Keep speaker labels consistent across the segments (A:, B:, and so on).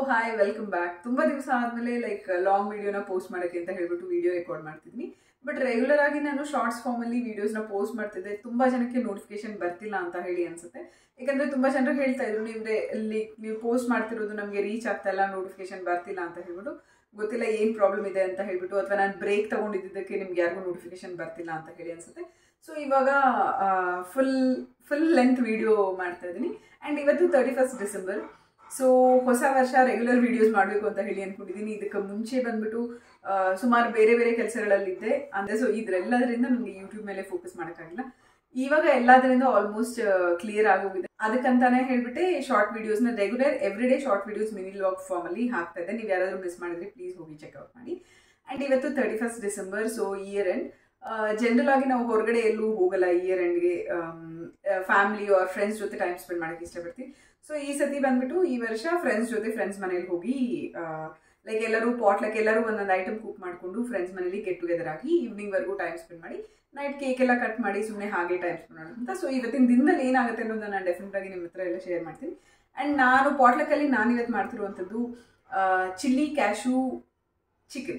A: Hi welcome back. ತುಂಬಾ ದಿವಸ ಆದ್ಮೇಲೆ ಲಾಂಗ್ ವಿಡಿಯೋನ ಪೋಸ್ಟ್ ಮಾಡೋಕ್ಕೆ ಅಂತ ಹೇಳ್ಬಿಟ್ಟು ವಿಡಿಯೋ ರೆಕಾರ್ಡ್ ಮಾಡ್ತಿದ್ದೀನಿ. ಬಟ್ ರೆಗ್ಯುಲರ್ ಆಗಿ ನಾನು ಶಾರ್ಟ್ಸ್ ಫಾರ್ಮ್ ಅಲ್ಲಿ ವಿಡಿಯೋಸ್ನ ಪೋಸ್ಟ್ ಮಾಡ್ತಿದ್ದೆ. ತುಂಬಾ ಜನಕ್ಕೆ ನೋಟಿಫಿಕೇಶನ್ ಬರ್ತಿಲ್ಲ ಅಂತ ಹೇಳಿ ಅನ್ಸುತ್ತೆ. ಯಾಕಂದ್ರೆ ತುಂಬಾ ಜನರು ಹೇಳ್ತಾ ಇದ್ರು ನೀವು ಪೋಸ್ಟ್ ಮಾಡ್ತಿರೋದು ನಮಗೆ ರೀಚ್ ಆಗ್ತಾ ಇಲ್ಲ, ನೋಟಿಫಿಕೇಶನ್ ಬರ್ತಿಲ್ಲ ಅಂತ ಹೇಳ್ಬಿಟ್ಟು. ಗೊತ್ತಿಲ್ಲ ಏನ್ ಪ್ರಾಬ್ಲಮ್ ಇದೆ ಅಂತ ಹೇಳ್ಬಿಟ್ಟು, ಅಥವಾ ನಾನು ಬ್ರೇಕ್ ತಗೊಂಡಿದ್ದಕ್ಕೆ ನಿಮ್ಗೆ ಯಾರಿಗೂ ನೋಟಿಫಿಕೇಶನ್ ಬರ್ತಿಲ್ಲ ಅಂತ ಹೇಳಿ ಅನ್ಸುತ್ತೆ. ಸೊ ಇವಾಗ ಫುಲ್ ಲೆಂತ್ ವಿಡಿಯೋ ಮಾಡ್ತಾ ಇದ್ದೀನಿ. ಆ್ಯಂಡ್ ಇವತ್ತು 31st ಡಿಸೆಂಬರ್. ಸೊ ಹೊಸ ವರ್ಷ ರೆಗ್ಯುಲರ್ ವಿಡಿಯೋಸ್ ಮಾಡಬೇಕು ಅಂತ ಹೇಳಿ ಅಂದ್ಕೊಂಡಿದ್ದೀನಿ. ಇದಕ್ಕೆ ಮುಂಚೆ ಬಂದ್ಬಿಟ್ಟು ಸುಮಾರು ಬೇರೆ ಬೇರೆ ಕೆಲಸಗಳಲ್ಲಿದ್ದೆ ಅಂದರೆ. ಸೊ ಇದರೆಲ್ಲದರಿಂದ ನನಗೆ ಯೂಟ್ಯೂಬ್ ಮೇಲೆ ಫೋಕಸ್ ಮಾಡೋಕ್ಕಾಗಿಲ್ಲ. ಇವಾಗ ಎಲ್ಲದರಿಂದ ಆಲ್ಮೋಸ್ಟ್ ಕ್ಲಿಯರ್ ಆಗೋಗಿದೆ. ಅದಕ್ಕಂತಾನೆ ಹೇಳ್ಬಿಟ್ಟೆ ಶಾರ್ಟ್ ವಿಡಿಯೋಸ್ನ regular every day short videos mini vlog ಫಾರ್ಮಲ್ಲಿ ಹಾಕ್ತಾ ಇದ್ದೆ. ನೀವು ಯಾರಾದರೂ ಮಿಸ್ ಮಾಡಿದ್ರೆ ಪ್ಲೀಸ್ ಹೋಗಿ ಚೆಕ್ಔಟ್ ಮಾಡಿ. ಆ್ಯಂಡ್ ಇವತ್ತು 31st December, so here end. General ಆಗಿ ನಾವು ಹೊರಗಡೆ ಎಲ್ಲೂ ಹೋಗಲ್ಲ ಇಯರ್ ಎಂಡ್ಗೆ. ಫ್ಯಾಮಿಲಿ ಆರ್ ಫ್ರೆಂಡ್ಸ್ ಜೊತೆ ಟೈಮ್ ಸ್ಪೆಂಡ್ ಮಾಡೋಕ್ಕೆ ಇಷ್ಟಪಡ್ತೀವಿ. ಸೊ ಈ ಸತಿ ಬಂದ್ಬಿಟ್ಟು ಈ ವರ್ಷ ಫ್ರೆಂಡ್ಸ್ ಮನೇಲಿ ಹೋಗಿ ಎಲ್ಲರೂ ಎಲ್ಲರೂ ಒಂದೊಂದು ಐಟಮ್ ಕುಕ್ ಮಾಡಿಕೊಂಡು ಫ್ರೆಂಡ್ಸ್ ಮನೇಲಿ ಗೆಟ್ ಟುಗೆದರ್ ಆಗಿ ಈವ್ನಿಂಗ್ ವರ್ಗೂ ಟೈಮ್ ಸ್ಪೆಂಡ್ ಮಾಡಿ ನೈಟ್ ಕೇಕ್ ಎಲ್ಲ ಕಟ್ ಮಾಡಿ ಸುಮ್ಮನೆ ಹಾಗೆ ಟೈಮ್ ಸ್ಪೆಂಡ್ ಮಾಡೋಣ ಅಂತ. ಸೊ ಇವತ್ತಿನ ದಿನದಲ್ಲಿ ಏನಾಗುತ್ತೆ ಅನ್ನೋದನ್ನ ನಾನು ಡೆಫಿನೆಟ್ ಆಗಿ ನಿಮ್ಮ ಹತ್ರ ಎಲ್ಲ ಶೇರ್ ಮಾಡ್ತೀನಿ. ಆ್ಯಂಡ್ ನಾನು ಪಾಟ್ಲಕ್ಕಲ್ಲಿ ಇವತ್ತು ಮಾಡ್ತಿರುವಂಥದ್ದು chilli cashew chicken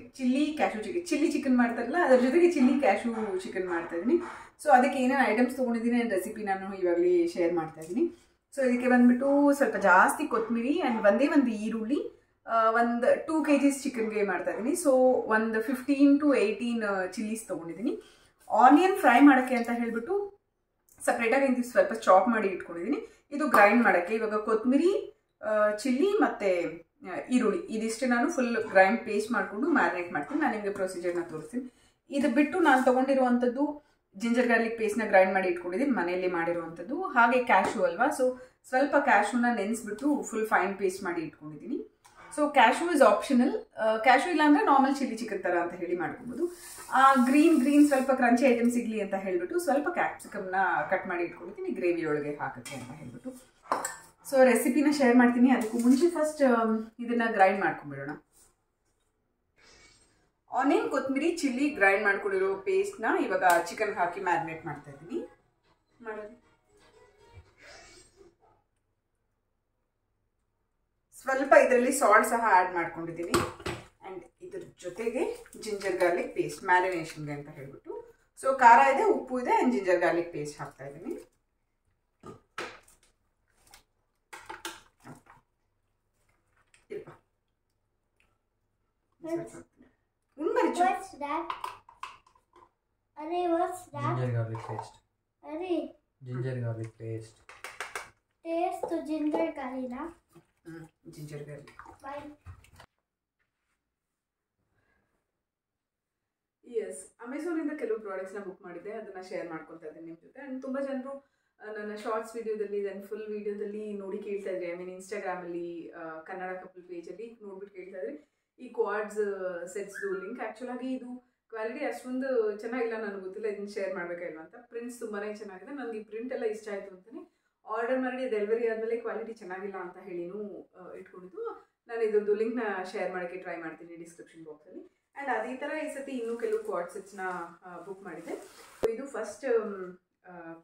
A: chilli chicken ಮಾಡ್ತಾರಲ್ಲ, ಅದ್ರ ಜೊತೆಗೆ ಚಿಲ್ಲಿ ಕ್ಯಾಶು ಚಿಕನ್ ಮಾಡ್ತಾ ಇದ್ದೀನಿ. ಸೊ ಅದಕ್ಕೆ ಏನೇನು ಐಟಮ್ಸ್ ತೊಗೊಂಡಿದ್ದೀನಿ ಆ್ಯಂಡ್ ರೆಸಿಪಿ ನಾನು ಇವಾಗಲೇ ಶೇರ್ ಮಾಡ್ತಾ ಇದ್ದೀನಿ. ಸೊ ಇದಕ್ಕೆ ಬಂದ್ಬಿಟ್ಟು ಸ್ವಲ್ಪ ಜಾಸ್ತಿ ಕೊತ್ತಂಬರಿ ಆ್ಯಂಡ್ ಒಂದು ಈರುಳ್ಳಿ, ಒಂದು 2 kgs ಚಿಕನ್ಗೆ ಮಾಡ್ತಾ ಇದ್ದೀನಿ. ಸೊ ಒಂದು 15 to 18 ಚಿಲ್ಲೀಸ್ ತೊಗೊಂಡಿದ್ದೀನಿ. ಆನಿಯನ್ ಫ್ರೈ ಮಾಡೋಕ್ಕೆ ಅಂತ ಹೇಳ್ಬಿಟ್ಟು ಸಪ್ರೇಟಾಗಿ ಸ್ವಲ್ಪ ಚಾಪ್ ಮಾಡಿ ಇಟ್ಕೊಂಡಿದ್ದೀನಿ. ಇದು ಗ್ರೈಂಡ್ ಮಾಡೋಕ್ಕೆ. ಇವಾಗ ಕೊತ್ತಂಬರಿ, ಚಿಲ್ಲಿ ಮತ್ತು ಈರುಳ್ಳಿ ಇದಿಷ್ಟು ನಾನು ಫುಲ್ ಗ್ರೈಂಡ್ ಪೇಸ್ಟ್ ಮಾಡಿಕೊಂಡು ಮ್ಯಾರಿನೇಟ್ ಮಾಡ್ತೀನಿ. ನಾನು ನಿಮಗೆ ಪ್ರೊಸೀಜರ್ನ ತೋರಿಸ್ತೀನಿ. ಇದು ಬಿಟ್ಟು ನಾನು ತೊಗೊಂಡಿರುವಂಥದ್ದು ಜಿಂಜರ್ ಗಾರ್ಲಿಕ್ ಪೇಸ್ಟ್ನ ಗ್ರೈಂಡ್ ಮಾಡಿ ಇಟ್ಕೊಂಡಿದ್ದೀನಿ, ಮನೆಯಲ್ಲಿ ಮಾಡಿರುವಂಥದ್ದು. ಹಾಗೆ ಕ್ಯಾಶು ಅಲ್ವಾ, ಸೊ ಸ್ವಲ್ಪ ಕ್ಯಾಶುನ ನೆನೆಸ್ಬಿಟ್ಟು ಫುಲ್ ಫೈನ್ ಪೇಸ್ಟ್ ಮಾಡಿ ಇಟ್ಕೊಂಡಿದ್ದೀನಿ. So cash is optional. Cash ಇಲ್ಲ ಅಂದರೆ ನಾರ್ಮಲ್ ಚಿಲ್ಲಿ ಚಿಕನ್ ಥರ ಅಂತ ಹೇಳಿ ಮಾಡ್ಕೊಬೋದು. ಗ್ರೀನ್ ಸ್ವಲ್ಪ ಕ್ರಂಚಿ ಐಟಮ್ ಸಿಗಲಿ ಅಂತ ಹೇಳ್ಬಿಟ್ಟು ಸ್ವಲ್ಪ ಕ್ಯಾಪ್ಸಿಕಮ್ನ ಕಟ್ ಮಾಡಿ ಇಟ್ಕೊಂಡಿದ್ದೀನಿ ಗ್ರೇವಿ ಒಳಗೆ ಹಾಕೋಕ್ಕೆ ಅಂತ ಹೇಳ್ಬಿಟ್ಟು. ಸೊ ರೆಸಿಪಿನ ಶೇರ್ ಮಾಡ್ತೀನಿ. ಅದಕ್ಕೂ ಮುಂಚೆ ಫಸ್ಟ್ ಇದನ್ನು ಗ್ರೈಂಡ್ ಮಾಡ್ಕೊಂಡ್ಬಿಡೋಣ. ಆನಿಯನ್, ಕೊತ್ತಂಬರಿ, ಚಿಲ್ಲಿ ಗ್ರೈಂಡ್ ಮಾಡ್ಕೊಂಡಿರೋ ಪೇಸ್ಟ್ನ ಇವಾಗ ಚಿಕನ್ಗೆ ಹಾಕಿ ಮ್ಯಾರಿನೇಟ್ ಮಾಡ್ತಾ ಇದ್ದೀನಿ. ಸ್ವಲ್ಪ ಇದರಲ್ಲಿ ಸಾಲ್ಟ್ ಸಹ ಆ್ಯಡ್ ಮಾಡ್ಕೊಂಡಿದ್ದೀನಿ. ಆ್ಯಂಡ್ ಇದ್ರ ಜೊತೆಗೆ ಜಿಂಜರ್ ಗಾರ್ಲಿಕ್ ಪೇಸ್ಟ್ ಮ್ಯಾರಿನೇಷನ್ಗೆ ಅಂತ ಹೇಳ್ಬಿಟ್ಟು. ಸೊ ಖಾರ ಇದೆ, ಉಪ್ಪು ಇದೆ, ಆ್ಯಂಡ್ ಜಿಂಜರ್ ಗಾರ್ಲಿಕ್ ಪೇಸ್ಟ್ ಹಾಕ್ತಾ ಇದ್ದೀನಿ.
B: What's that? Arey, what's that?
C: Ginger garlic paste.
B: Arey.
C: Ginger garlic paste.
B: Taste to ginger curry na.
A: Ginger garlic.
B: Bye.
A: Yes, ಅಮೆಝಾನಿಂದ ಕೆಲವು ಪ್ರಾಡಕ್ಟ್ಸ್ನ ಬುಕ್ ಮಾಡಿದ್ದೆ, ಅದನ್ನು ಶೇರ್ ಮಾಡ್ಕೊತಾ ಇದ್ದೀನಿ ನಿಮ್ಮ ಜೊತೆ. ಆ್ಯಂಡ್ ತುಂಬ ಜನರು ನನ್ನ ಶಾರ್ಟ್ಸ್ ವಿಡಿಯೋದಲ್ಲಿ ದೆನ್ ಫುಲ್ ವಿಡಿಯೋದಲ್ಲಿ ನೋಡಿ ಕೇಳ್ತಾ ಇದ್ರಿ. ಇನ್ಸ್ಟಾಗ್ರಾಮಲ್ಲಿ ಕನ್ನಡ ಕಪಲ್ ಪೇಜಲ್ಲಿ ನೋಡ್ಬಿಟ್ಟು ಕೇಳ್ತಾ ಇದ್ರಿ ಈ ಕ್ವಾಡ್ಸ್ ಸೆಟ್ಸ್ದು ಲಿಂಕ್. ಆ್ಯಕ್ಚುಲಾಗಿ ಇದು ಕ್ವಾಲಿಟಿ ಅಷ್ಟೊಂದು ಚೆನ್ನಾಗಿಲ್ಲ, ನನಗೆ ಗೊತ್ತಿಲ್ಲ ಇದನ್ನು ಶೇರ್ ಮಾಡಬೇಕಿಲ್ವ ಅಂತ. ಪ್ರಿಂಟ್ಸ್ ತುಂಬಾ ಚೆನ್ನಾಗಿದೆ. ನನಗೆ ಈ ಪ್ರಿಂಟ್ ಎಲ್ಲ ಇಷ್ಟ ಆಯಿತು ಅಂತಲೇ ಆರ್ಡರ್ ಮಾಡಿ ಡೆಲಿವರಿ ಆದಮೇಲೆ ಕ್ವಾಲಿಟಿ ಚೆನ್ನಾಗಿಲ್ಲ ಅಂತ ಹೇಳಿನೂ ಇಟ್ಕೊಂಡಿದ್ದು. ನಾನು ಇದ್ರದ್ದು ಲಿಂಕ್ನ ಶೇರ್ ಮಾಡೋಕ್ಕೆ ಟ್ರೈ ಮಾಡ್ತೀನಿ ಡಿಸ್ಕ್ರಿಪ್ಷನ್ ಬಾಕ್ಸಲ್ಲಿ. ಆ್ಯಂಡ್ ಅದೇ ಥರ ಈ ಸತಿ ಇನ್ನೂ ಕೆಲವು ಕ್ವಾಡ್ ಸೆಟ್ಸ್ನ ಬುಕ್ ಮಾಡಿದೆ. ಇದು first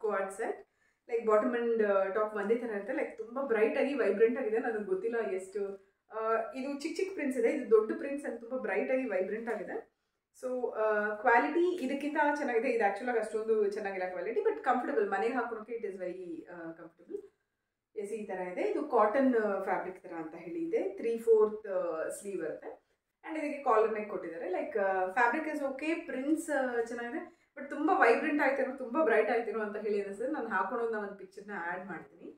A: Quad set. Bottom and top ಒಂದೇ ಥರ ಇರುತ್ತೆ. ತುಂಬ ಬ್ರೈಟಾಗಿ ವೈಬ್ರೆಂಟ್ ಆಗಿದೆ. ನನಗೆ ಗೊತ್ತಿಲ್ಲ ಎಷ್ಟು. ಇದು ಚಿಕ್ಕ ಪ್ರಿಂಟ್ಸ್ ಇದೆ, ಇದು ದೊಡ್ಡ ಪ್ರಿಂಟ್ಸ್ ಅಂತ ತುಂಬ ಬ್ರೈಟಾಗಿ ವೈಬ್ರೆಂಟ್ ಆಗಿದೆ. ಸೊ ಕ್ವಾಲಿಟಿ ಇದಕ್ಕಿಂತ ಚೆನ್ನಾಗಿದೆ. ಇದು ಆ್ಯಕ್ಚುಲಾಗಿ ಅಷ್ಟೊಂದು ಚೆನ್ನಾಗಿಲ್ಲ ಕ್ವಾಲಿಟಿ, ಬಟ್ ಕಂಫರ್ಟಬಲ್. ಮನೆಗೆ ಹಾಕೋಕ್ಕೆ it is very comfortable. Yes, ಈ ಥರ ಇದೆ. ಇದು ಕಾಟನ್ ಫ್ಯಾಬ್ರಿಕ್ ಥರ ಅಂತ ಹೇಳಿ ಇದೆ. 3/4 ಸ್ಲೀವ್ ಬರುತ್ತೆ. ಆ್ಯಂಡ್ ಇದಕ್ಕೆ ಕಾಲರ್ ನೆಕ್ ಕೊಟ್ಟಿದ್ದಾರೆ. ಫ್ಯಾಬ್ರಿಕ್ ಇಸ್ ಓಕೆ, ಪ್ರಿಂಟ್ಸ್ ಚೆನ್ನಾಗಿದೆ, ಬಟ್ ತುಂಬ ವೈಬ್ರೆಂಟ್ ಆಯ್ತೇನೋ, ತುಂಬ ಬ್ರೈಟ್ ಆಯ್ತೇನೋ ಅಂತ ಹೇಳಿ ಅನಿಸ್ತದೆ. ನಾನು ಹಾಕೊಳ್ಳೋದನ್ನ ಒಂದು ಪಿಕ್ಚರ್ನ ಆ್ಯಡ್ ಮಾಡ್ತೀನಿ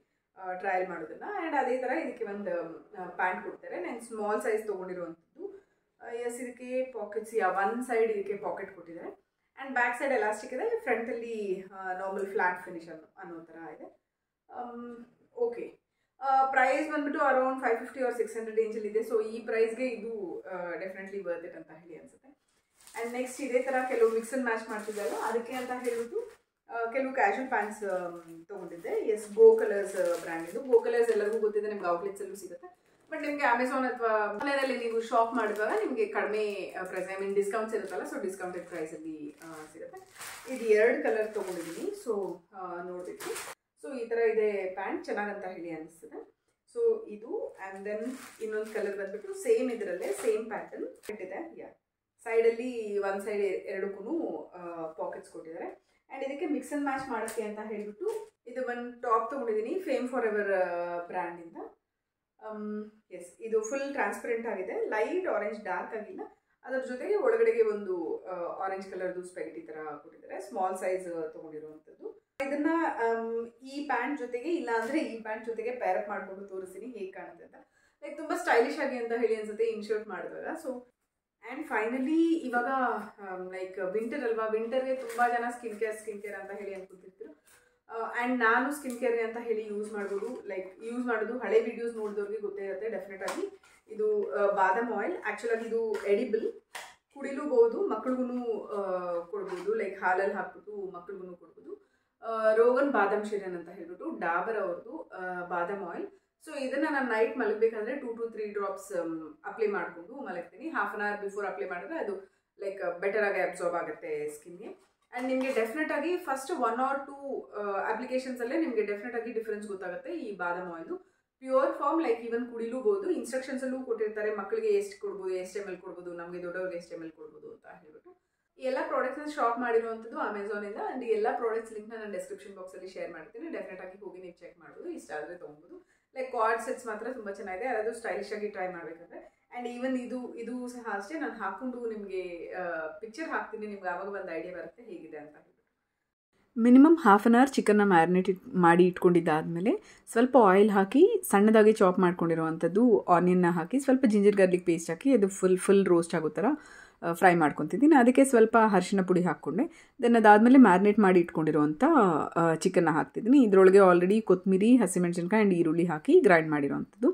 A: ಟ್ರಯಲ್ ಮಾಡೋದನ್ನು. ಆ್ಯಂಡ್ ಅದೇ ಥರ ಇದಕ್ಕೆ ಒಂದು ಪ್ಯಾಂಟ್ ಕೊಡ್ತಾರೆ. ನಾನು ಸ್ಮಾಲ್ ಸೈಜ್ ತೊಗೊಂಡಿರುವಂಥದ್ದು. ಎಸ್, ಇದಕ್ಕೆ ಪಾಕೆಟ್ಸ್ ಒಂದು ಸೈಡ್ ಇದಕ್ಕೆ ಪಾಕೆಟ್ ಕೊಟ್ಟಿದ್ದಾರೆ. ಆ್ಯಂಡ್ ಬ್ಯಾಕ್ ಸೈಡ್ ಎಲಾಸ್ಟಿಕ್ ಇದೆ. ಫ್ರಂಟಲ್ಲಿ ನಾರ್ಮಲ್ ಫ್ಲಾಟ್ ಫಿನಿಶ್ ಅನ್ನೋ ಥರ ಇದೆ. ಓಕೆ, ಪ್ರೈಸ್ ಬಂದ್ಬಿಟ್ಟು ಅರೌಂಡ್ 550 or 600 ರೇಂಜಲ್ಲಿದೆ. ಸೊ ಈ ಪ್ರೈಸ್ಗೆ ಇದು ಡೆಫಿನೆಟ್ಲಿ ವರ್ತ್ ಇಟ್ ಅಂತ ಹೇಳಿ ಅನಿಸುತ್ತೆ. ಆ್ಯಂಡ್ ನೆಕ್ಸ್ಟ್ ಇದೇ ಥರ ಕೆಲವು ಮಿಕ್ಸ್ ಆ್ಯಂಡ್ ಮ್ಯಾಚ್ ಮಾಡ್ತಿದ್ದಲ್ಲ, ಅದಕ್ಕೆ ಅಂತ ಹೇಳ್ಬಿಟ್ಟು ಕೆಲವು ಕ್ಯಾಶುವಲ್ ಪ್ಯಾಂಟ್ಸ್ ತೊಗೊಂಡಿದ್ದೆ. ಎಸ್, ಗೋ ಕಲರ್ಸ್ ಬ್ರ್ಯಾಂಡ್ ಇದು. ಗೋ ಕಲರ್ಸ್ ಎಲ್ಲರಿಗೂ ಗೊತ್ತಿದೆ, ನಿಮ್ಗೆ ಔಟ್ಲೆಟ್ಸಲ್ಲೂ ಸಿಗುತ್ತೆ. ಬಟ್ ನಿಮಗೆ ಅಮೆಝಾನ್ ಅಥವಾ ಆನ್ಲೈನಲ್ಲಿ ನೀವು ಶಾಪ್ ಮಾಡಿದಾಗ ನಿಮಗೆ ಕಡಿಮೆ ಪ್ರೈಸ್, ಡಿಸ್ಕೌಂಟ್ಸ್ ಇರುತ್ತಲ್ಲ, ಸೊ ಡಿಸ್ಕೌಂಟೆಡ್ ಪ್ರೈಸಲ್ಲಿ ಸಿಗುತ್ತೆ. ಇದು 2 ಕಲರ್ ತೊಗೊಂಡಿದ್ದೀನಿ. ಸೊ ನೋಡಬೇಕು. ಸೊ ಈ ಥರ ಇದೆ ಪ್ಯಾಂಟ್, ಚೆನ್ನಾಗಂತ ಹೇಳಿ ಅನಿಸ್ತದೆ. ಸೊ ಇದು ಆ್ಯಂಡ್ ದೆನ್ ಇನ್ನೊಂದು ಕಲರ್ ಬಂದ್ಬಿಟ್ಟು ಸೇಮ್ ಇದರಲ್ಲೇ ಸೇಮ್ ಪ್ಯಾಟರ್ನ್ ಇಟ್ಟಿದೆ. ಸೈಡಲ್ಲಿ ಒಂದು ಸೈಡ್ ಎರಡಕ್ಕೂ ಪಾಕೆಟ್ಸ್ ಕೊಟ್ಟಿದ್ದಾರೆ. ಆ್ಯಂಡ್ ಇದಕ್ಕೆ ಮಿಕ್ಸ್ ಆ್ಯಂಡ್ ಮ್ಯಾಚ್ ಮಾಡೋಕ್ಕೆ ಅಂತ ಹೇಳಿಬಿಟ್ಟು ಇದು ಒಂದು ಟಾಪ್ ತೊಗೊಂಡಿದ್ದೀನಿ ಫೇಮ್ ಫಾರ್ ಎವರ್ ಬ್ರ್ಯಾಂಡಿಂದ. ಎಸ್, ಇದು ಫುಲ್ ಟ್ರಾನ್ಸ್ಪರೆಂಟ್ ಆಗಿದೆ, ಲೈಟ್ ಆರೆಂಜ್, ಡಾರ್ಕ್ ಆಗಿಲ್ಲ. ಅದರ ಜೊತೆಗೆ ಒಳಗಡೆಗೆ ಒಂದು ಆರೆಂಜ್ ಕಲರ್ದು ಸ್ಪೆಗಟಿ ಥರ ಕೊಟ್ಟಿದ್ದಾರೆ, ಸ್ಮಾಲ್ ಸೈಜ್ ತೊಗೊಂಡಿರುವಂಥದ್ದು. ಇದನ್ನ ಈ ಪ್ಯಾಂಟ್ ಜೊತೆಗೆ ಇಲ್ಲ ಅಂದರೆ ಈ ಪ್ಯಾಂಟ್ ಜೊತೆಗೆ ಪೇರಪ್ ಮಾಡಿಕೊಂಡು ತೋರಿಸ್ತೀನಿ ಹೇಗೆ ಕಾಣುತ್ತೆ ಅಂತ. ಲೈಕ್ ತುಂಬ ಸ್ಟೈಲಿಶ್ ಆಗಿ ಅಂತ ಹೇಳಿ ಅನ್ಸುತ್ತೆ ಇನ್ಶರ್ಟ್ ಮಾಡಿದಾಗ. ಸೊ ಆ್ಯಂಡ್ ಫೈನಲಿ ಇವಾಗ ಲೈಕ್ ವಿಂಟರ್ ಅಲ್ವಾ, ವಿಂಟರ್ಗೆ ತುಂಬ ಜನ ಸ್ಕಿನ್ ಕೇರ್ ಅಂತ ಹೇಳಿ ಅನ್ಕೊತಿರ್ತೀರು. ಆ್ಯಂಡ್ ನಾನು ಸ್ಕಿನ್ ಕೇರ್ ಅಂತ ಹೇಳಿ ಯೂಸ್ ಮಾಡ್ಬೋದು. ಲೈಕ್ ಯೂಸ್ ಮಾಡೋದು ಹಳೆ ವಿಡಿಯೋಸ್ ನೋಡಿದವ್ರಿಗೆ ಗೊತ್ತೇ ಇರುತ್ತೆ ಡೆಫಿನೆಟ್ ಆಗಿ. ಇದು ಬಾದಾಮ್ ಆಯಿಲ್, ಆ್ಯಕ್ಚುಲಾಗಿ ಇದು ಎಡಿಬಲ್, ಕುಡಿಲೂಬಹುದು, ಮಕ್ಳಿಗೂ ಕೊಡ್ಬೋದು. ಲೈಕ್ ಹಾಲಲ್ಲಿ ಹಾಕ್ಬಿಟ್ಟು ಮಕ್ಳಿಗೂ ಕೊಡ್ಬೋದು. ರೋಗನ್ ಬಾದಾಮ್ ಶಿರನ್ ಅಂತ ಹೇಳ್ಬಿಟ್ಟು ಡಾಬರ್ ಅವ್ರದ್ದು ಬಾದಾಮ್ ಆಯಿಲ್. ಸೊ ಇದನ್ನು ನಾನು ನೈಟ್ ಮಲಗಬೇಕಂದ್ರೆ 2 to 3 ಡ್ರಾಪ್ಸ್ ಅಪ್ಲೈ ಮಾಡಿಕೊಂಡು ಮಲಗ್ತೀನಿ. Half an hour before apply ಮಾಡಿದ್ರೆ ಅದು ಲೈಕ್ ಬೆಟರ್ ಆಗಿ ಅಬ್ಸಾರ್ಬ್ ಆಗುತ್ತೆ ಸ್ಕಿನ್ಗೆ. ಆ್ಯಂಡ್ ನಿಮಗೆ ಡೆಫಿನೆಟ್ ಆಗಿ ಫಸ್ಟ್ 1 or 2 ಅಪ್ಲಿಕೇಶನ್ಸಲ್ಲೇ ನಿಮಗೆ ಡೆಫಿನೆಟ್ ಆಗಿ ಡಿಫ್ರೆನ್ಸ್ ಗೊತ್ತಾಗುತ್ತೆ ಈ ಬಾದಾಮ್ oil. Pure form, like even ಕುಡಿಲೂಬಹುದು. ಇನ್ಸ್ಟ್ರಕ್ಷನ್ಸಲ್ಲೂ ಕೊಟ್ಟಿರ್ತಾರೆ ಮಕ್ಕಳಿಗೆ ಎಷ್ಟು ಕೊಡ್ಬೋದು, ಎಷ್ಟು ml ಕೊಡ್ಬೋದು, ನಮಗೆ ದೊಡ್ಡವ್ರಿಗೆ ಎಷ್ಟು ml ಕೊಡ್ಬೋದು ಅಂತ ಹೇಳ್ಬಿಟ್ಟು. ಈ ಎಲ್ಲ ಪ್ರಾಡಕ್ಟ್ಸ್ನ ಶಾಪ್ ಮಾಡಿರುವಂಥದ್ದು ಅಮೆಝಾನಿಂದ. ಆ್ಯಂಡ್ ಈ ಎಲ್ಲ ಪ್ರಾಡಕ್ಟ್ಸ್ ಲಿಂಕ್ನ ನಾನು ಡಿಸ್ಕ್ರಿಪ್ಷನ್ ಬಾಕ್ಸಲ್ಲಿ ಶೇರ್ ಮಾಡ್ತೀನಿ. ಡೆಫಿನೆಟ್ ಆಗಿ ಹೋಗಿ ನೀವು ಚೆಕ್ ಮಾಡ್ಬೋದು, ಇಷ್ಟ ಆದರೆ ತೊಗೊಬೋದು. ಲೈಕ್ ಕಾರ್ಡ್ ಸೆಟ್ಸ್ ಮಾತ್ರ ತುಂಬ ಚೆನ್ನಾಗಿದೆ, ಅದು ಸ್ಟೈಲಿಶ್ ಆಗಿ ಟ್ರೈ ಮಾಡಬೇಕಂದ್ರೆ. ಆ್ಯಂಡ್ ಈವನ್ ಇದು ಸಹ ಅಷ್ಟೇ, ನಾನು ಹಾಕ್ಕೊಂಡು ನಿಮಗೆ ಪಿಕ್ಚರ್ ಹಾಕ್ತೀನಿ, ನಿಮ್ಗೆ ಆವಾಗ ಒಂದು ಐಡಿಯಾ ಬರುತ್ತೆ ಹೇಗಿದೆ ಅಂತ ಹೇಳ್ಬಿಟ್ಟು. ಮಿನಿಮಮ್ ಹಾಫ್ ಆನ್ ಅವರ್ ಚಿಕನ್ನ ಮ್ಯಾರಿನೇಟ್ ಮಾಡಿ ಇಟ್ಕೊಂಡಿದ್ದಾದಮೇಲೆ ಸ್ವಲ್ಪ ಆಯಿಲ್ ಹಾಕಿ ಸಣ್ಣದಾಗಿ ಚಾಪ್ ಮಾಡ್ಕೊಂಡಿರುವಂಥದ್ದು ಆನಿಯನ್ನ ಹಾಕಿ ಸ್ವಲ್ಪ ಜಿಂಜರ್ ಗಾರ್ಲಿಕ್ ಪೇಸ್ಟ್ ಹಾಕಿ ಅದು ಫುಲ್ ರೋಸ್ಟ್ ಆಗೋ ಥರ ಫ್ರೈ ಮಾಡ್ಕೊತಿದ್ದೀನಿ. ಅದಕ್ಕೆ ಸ್ವಲ್ಪ ಅರಿಶಿನ ಪುಡಿ ಹಾಕ್ಕೊಂಡೆ. ದೆನ್ ಅದಾದಮೇಲೆ ಮ್ಯಾರಿನೇಟ್ ಮಾಡಿ ಇಟ್ಕೊಂಡಿರುವಂಥ ಚಿಕನ್ನ ಹಾಕ್ತಿದ್ದೀನಿ. ಇದರೊಳಗೆ ಆಲ್ರೆಡಿ ಕೊತ್ತಂಬರಿ, ಹಸಿಮೆಣಸಿನ್ಕಾಯಿ ಆ್ಯಂಡ್ ಈರುಳ್ಳಿ ಹಾಕಿ ಗ್ರೈಂಡ್ ಮಾಡಿರೋವಂಥದ್ದು.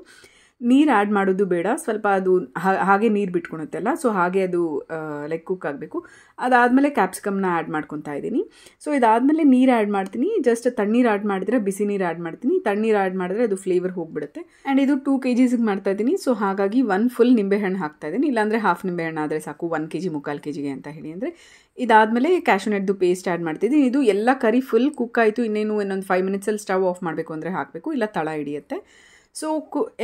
A: ನೀರು ಆ್ಯಡ್ ಮಾಡೋದು ಬೇಡ, ಸ್ವಲ್ಪ ಅದು ಹಾಗೆ ನೀರು ಬಿಟ್ಕೊಳುತ್ತಲ್ಲ, ಸೊ ಹಾಗೆ ಅದು ಲೈಕ್ ಕುಕ್ ಆಗಬೇಕು. ಅದಾದಮೇಲೆ ಕ್ಯಾಪ್ಸಿಕಮ್ನ ಆ್ಯಡ್ ಮಾಡ್ಕೊತಾ ಇದ್ದೀನಿ. ಸೊ ಇದಾದಮೇಲೆ ನೀರು ಆ್ಯಡ್ ಮಾಡ್ತೀನಿ. ಜಸ್ಟ್ ತಣ್ಣೀರು ಆ್ಯಡ್ ಮಾಡಿದ್ರೆ, ಬಿಸಿ ನೀರು ಆ್ಯಡ್ ಮಾಡ್ತೀನಿ. ತಣ್ಣೀರು ಆ್ಯಡ್ ಮಾಡಿದ್ರೆ ಅದು ಫ್ಲೇವರ್ ಹೋಗಿಬಿಡುತ್ತೆ. ಆ್ಯಂಡ್ ಇದು 2 kgs ಮಾಡ್ತಾಯಿದ್ದೀನಿ. ಸೊ ಹಾಗಾಗಿ 1 full ನಿಂಬೆಹಣ್ಣು ಹಾಕ್ತಾಯಿದ್ದೀನಿ, ಇಲ್ಲಾಂದರೆ ಹಾಫ್ ನಿಂಬೆಹಣ್ಣು ಆದರೆ ಸಾಕು 1 kg 3/4 kgಗೆ ಅಂತ ಹೇಳಿ. ಅಂದರೆ ಇದಾದಮೇಲೆ ಕ್ಯಾಶುನಟ್ದು ಪೇಸ್ಟ್ ಆ್ಯಡ್ ಮಾಡ್ತಿದ್ದೀನಿ. ಇದು ಎಲ್ಲ ಕರಿ ಫುಲ್ ಕುಕ್ ಆಯಿತು, ಇನ್ನೊಂದು 5 minutesಲ್ಲಿ ಸ್ಟವ್ ಆಫ್ ಮಾಡಬೇಕು ಅಂದರೆ ಹಾಕಬೇಕು, ಇಲ್ಲ ತಳ ಹಿಡಿಯುತ್ತೆ. ಸೊ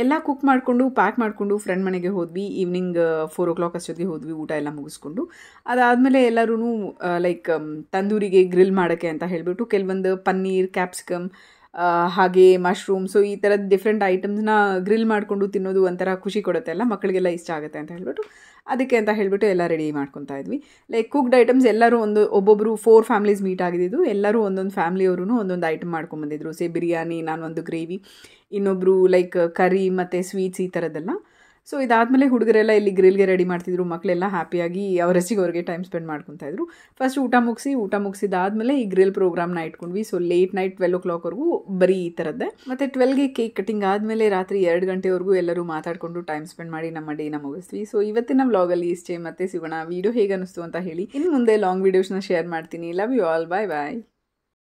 A: ಎಲ್ಲ ಕುಕ್ ಮಾಡಿಕೊಂಡು ಪ್ಯಾಕ್ ಮಾಡಿಕೊಂಡು ಫ್ರೆಂಡ್ ಮನೆಗೆ ಹೋದ್ವಿ. ಈವ್ನಿಂಗ್ 4 o'clock ಅಷ್ಟೊತ್ತಿಗೆ ಹೋದ್ವಿ ಊಟ ಎಲ್ಲ ಮುಗಿಸ್ಕೊಂಡು. ಅದಾದಮೇಲೆ ಎಲ್ಲರೂ ಲೈಕ್ ತಂದೂರಿಗೆ ಗ್ರಿಲ್ ಮಾಡೋಕ್ಕೆ ಅಂತ ಹೇಳಿಬಿಟ್ಟು ಕೆಲವೊಂದು ಪನ್ನೀರ್, ಕ್ಯಾಪ್ಸಿಕಮ್ ಹಾಗೆ ಮಶ್ರೂಮ್, ಸೊ ಈ ಥರದ ಡಿಫ್ರೆಂಟ್ ಐಟಮ್ಸ್ನ ಗ್ರಿಲ್ ಮಾಡಿಕೊಂಡು ತಿನ್ನೋದು ಒಂಥರ ಖುಷಿ ಕೊಡುತ್ತೆ, ಎಲ್ಲ ಮಕ್ಕಳಿಗೆಲ್ಲ ಇಷ್ಟ ಆಗುತ್ತೆ ಅಂತ ಹೇಳ್ಬಿಟ್ಟು ಅದಕ್ಕೆ ಅಂತ ಹೇಳಿಬಿಟ್ಟು ಎಲ್ಲ ರೆಡಿ ಮಾಡ್ಕೊತಾ ಇದ್ವಿ. ಲೈಕ್ ಕುಕ್ಡ್ ಐಟಮ್ಸ್ ಎಲ್ಲರೂ ಒಬ್ಬೊಬ್ಬರು 4 families ಮೀಟ್ ಆಗಿದ್ದು, ಎಲ್ಲರೂ ಒಂದೊಂದು ಫ್ಯಾಮಿಲಿಯವರು ಒಂದೊಂದು ಐಟಮ್ ಮಾಡ್ಕೊಂಬಂದಿದ್ರು. ಬಿರಿಯಾನಿ, ನಾನೊಂದು ಗ್ರೇವಿ, ಇನ್ನೊಬ್ಬರು ಲೈಕ್ ಕರಿ ಮತ್ತು ಸ್ವೀಟ್ಸ್ ಈ ಥರದ್ದೆಲ್ಲ. ಸೊ ಇದಾದಮೇಲೆ ಹುಡುಗರೆಲ್ಲ ಇಲ್ಲಿ ಗ್ರಿಲ್ಗೆ ರೆಡಿ ಮಾಡ್ತಿದ್ರು, ಮಕ್ಕಳೆಲ್ಲ ಹ್ಯಾಪಿಯಾಗಿ ಅವರಷ್ಟಿಗೆ ಅವ್ರಿಗೆ ಟೈಮ್ ಸ್ಪೆಂಡ್ ಮಾಡ್ಕೊತಾ ಇದ್ರು. ಫಸ್ಟ್ ಊಟ ಮುಗಿಸಿದಾದ್ಮೇಲೆ ಈ ಗ್ರಿಲ್ ಪ್ರೋಗ್ರಾಮ್ನ ಇಟ್ಕೊಂಡ್ವಿ. ಸೊ ಲೇಟ್ ನೈಟ್ 12 o'clockವರೆಗೂ ಬರೀ ಈ ಥರದ್ದೇ. ಮತ್ತು 12ಗೆ ಕೇಕ್ ಕಟಿಂಗ್ ಆದಮೇಲೆ ರಾತ್ರಿ 2 ಗಂಟೆವರೆಗೂ ಎಲ್ಲರೂ ಮಾತಾಡಿಕೊಂಡು ಟೈಮ್ ಸ್ಪೆಂಡ್ ಮಾಡಿ ನಮ್ಮ ಡೇನ ಮುಗಿಸ್ತೀವಿ. ಸೊ ಇವತ್ತಿನ ವ್ಲಾಗಲ್ಲಿ ಇಷ್ಟೇ. ಮತ್ತೆ ಸಿಗೋಣ. ವಿಡಿಯೋ ಹೇಗೆ ಅನ್ನಿಸ್ತು ಅಂತ ಹೇಳಿ. ಇನ್ನು ಮುಂದೆ ಲಾಂಗ್ ವೀಡಿಯೋಸ್ನ ಶೇರ್ ಮಾಡ್ತೀನಿ. Love you all. Bye bye.